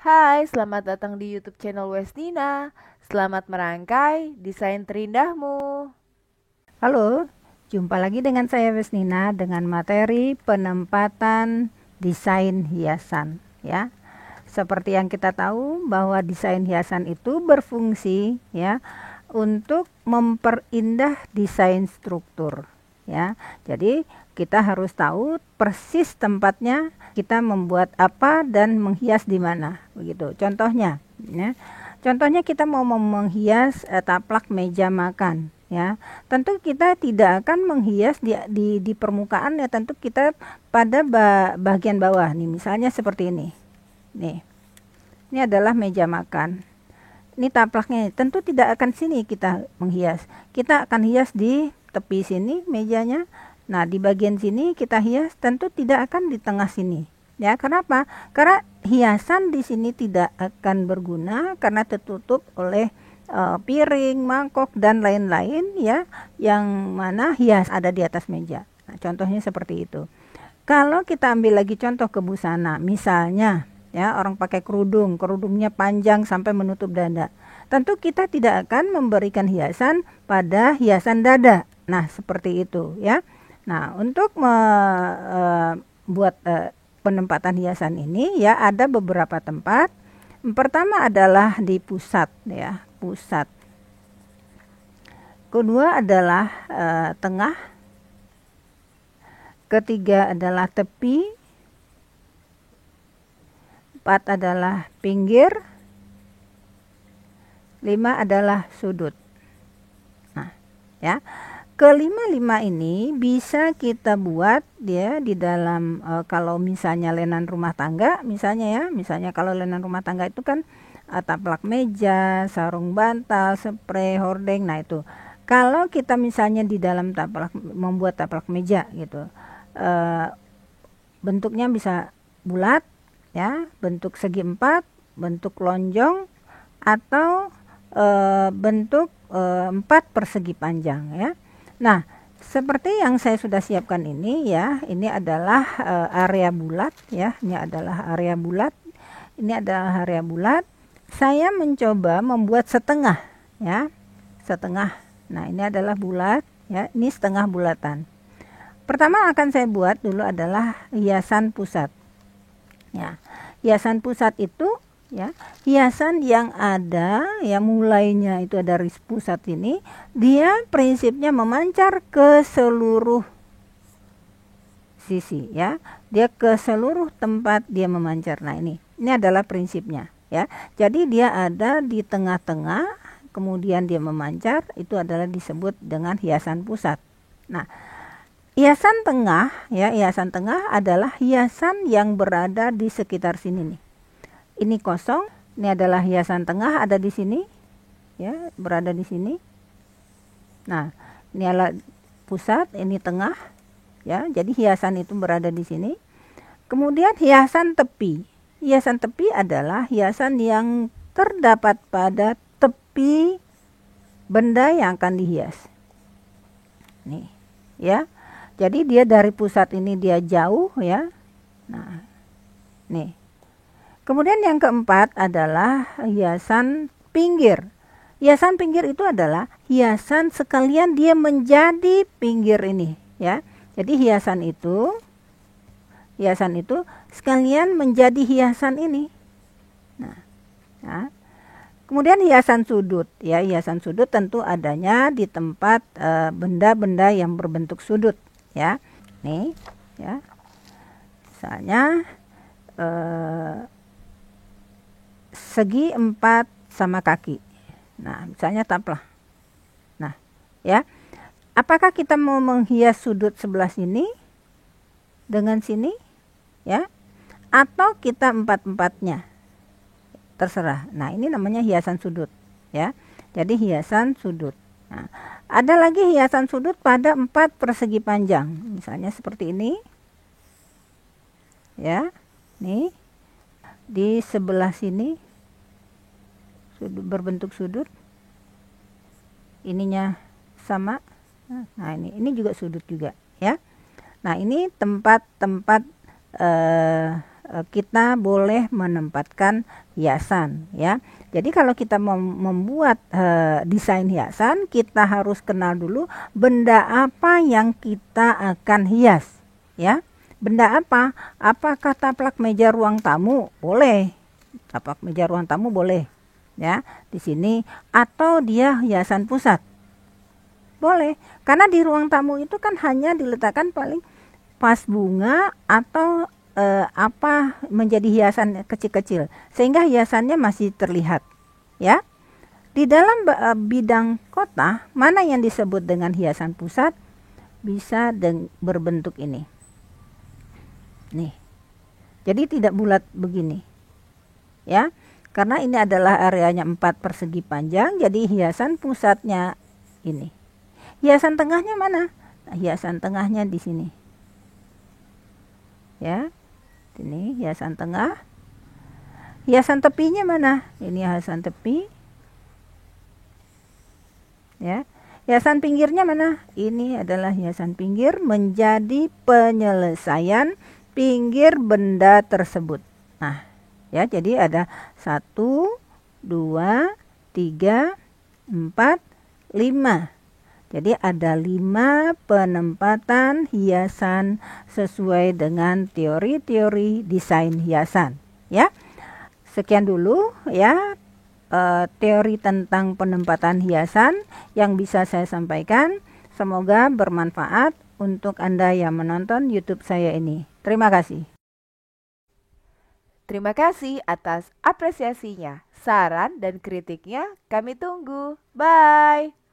Hai, selamat datang di YouTube channel Westina. Selamat merangkai desain terindahmu. Halo, jumpa lagi dengan saya Vesnina dengan materi penempatan desain hiasan ya. Seperti yang kita tahu bahwa desain hiasan itu berfungsi ya untuk memperindah desain struktur ya. Jadi kita harus tahu persis tempatnya kita membuat apa dan menghias di mana begitu. Contohnya ya. Contohnya kita mau menghias taplak meja makan ya. Tentu kita tidak akan menghias di permukaan ya, tentu kita pada bagian bawah nih, misalnya seperti ini. Nih. Ini adalah meja makan. Ini taplaknya, tentu tidak akan sini kita menghias. Kita akan hias di tepi sini mejanya. Nah, di bagian sini kita hias, tentu tidak akan di tengah sini. Ya, kenapa? Karena hiasan di sini tidak akan berguna karena tertutup oleh piring, mangkok dan lain-lain ya, yang mana hias ada di atas meja. Nah, contohnya seperti itu. Kalau kita ambil lagi contoh ke busana, misalnya ya orang pakai kerudung, kerudungnya panjang sampai menutup dada. Tentu kita tidak akan memberikan hiasan pada hiasan dada. Nah, seperti itu ya. Nah, untuk membuat penempatan hiasan ini ya ada beberapa tempat. Pertama adalah di pusat ya, pusat. Kedua adalah tengah. Ketiga adalah tepi. Empat adalah pinggir. 5 adalah sudut. Nah, ya. Kelima-lima ini bisa kita buat ya di dalam kalau misalnya lenan rumah tangga, misalnya ya, misalnya kalau lenan rumah tangga itu kan taplak meja, sarung bantal, spray, hordeng. Nah, itu. Kalau kita misalnya di dalam taplak membuat taplak meja gitu. Bentuknya bisa bulat ya, bentuk segi empat, bentuk lonjong atau bentuk 4 persegi panjang ya. Nah, seperti yang saya sudah siapkan ini ya, ini adalah area bulat ya, ini adalah area bulat. Ini adalah area bulat. Saya mencoba membuat setengah ya, setengah. Nah, ini adalah bulat ya, ini setengah bulatan. Pertama akan saya buat dulu adalah hiasan pusat. Ya, hiasan pusat itu ya, hiasan yang ada ya mulainya itu dari pusat ini, dia prinsipnya memancar ke seluruh sisi ya. Dia ke seluruh tempat dia memancar. Nah, ini adalah prinsipnya ya. Jadi dia ada di tengah-tengah, kemudian dia memancar, itu adalah disebut dengan hiasan pusat. Nah, hiasan tengah ya, hiasan tengah adalah hiasan yang berada di sekitar sini nih. Ini kosong, ini adalah hiasan tengah ada di sini ya, berada di sini. Nah, ini adalah pusat, ini tengah ya. Jadi hiasan itu berada di sini. Kemudian hiasan tepi. Hiasan tepi adalah hiasan yang terdapat pada tepi benda yang akan dihias. Nih, ya. Jadi dia dari pusat ini dia jauh ya. Nah, nih. Kemudian yang keempat adalah hiasan pinggir. Hiasan pinggir itu adalah hiasan sekalian dia menjadi pinggir ini ya. Jadi hiasan itu sekalian menjadi hiasan ini. Nah, ya. Kemudian hiasan sudut ya, hiasan sudut tentu adanya di tempat benda-benda yang berbentuk sudut ya. Nih ya. Misalnya segi 4 sama kaki. Nah, misalnya taplak. Nah, ya. Apakah kita mau menghias sudut sebelah sini dengan sini? Ya. Atau kita 4-4-nya? Terserah. Nah, ini namanya hiasan sudut, ya. Jadi hiasan sudut. Nah, ada lagi hiasan sudut pada 4 persegi panjang. Misalnya seperti ini. Ya. Nih. Di sebelah sini berbentuk sudut, ininya sama. Nah, ini juga sudut juga ya. Nah, ini tempat-tempat kita boleh menempatkan hiasan ya. Jadi kalau kita membuat desain hiasan, kita harus kenal dulu benda apa yang kita akan hias ya. Benda apa? Apakah taplak meja ruang tamu? Boleh. Taplak meja ruang tamu boleh ya di sini, atau dia hiasan pusat. Boleh. Karena di ruang tamu itu kan hanya diletakkan paling vas bunga atau apa menjadi hiasan kecil-kecil sehingga hiasannya masih terlihat ya. Di dalam bidang kota, mana yang disebut dengan hiasan pusat? Bisa berbentuk ini nih, jadi tidak bulat begini ya, karena ini adalah areanya 4 persegi panjang, jadi hiasan pusatnya ini. Hiasan tengahnya mana? Nah, hiasan tengahnya di sini ya. Ini hiasan tengah. Hiasan tepinya mana? Ini hiasan tepi. Ya. Hiasan pinggirnya mana? Ini adalah hiasan pinggir menjadi penyelesaian pinggir benda tersebut. Nah, ya, jadi ada 1, 2, 3, 4, 5. Jadi ada 5 penempatan hiasan sesuai dengan teori-teori desain hiasan ya. Sekian dulu ya teori tentang penempatan hiasan yang bisa saya sampaikan. Semoga bermanfaat untuk Anda yang menonton YouTube saya ini. Terima kasih. Terima kasih atas apresiasinya. Saran dan kritiknya kami tunggu. Bye.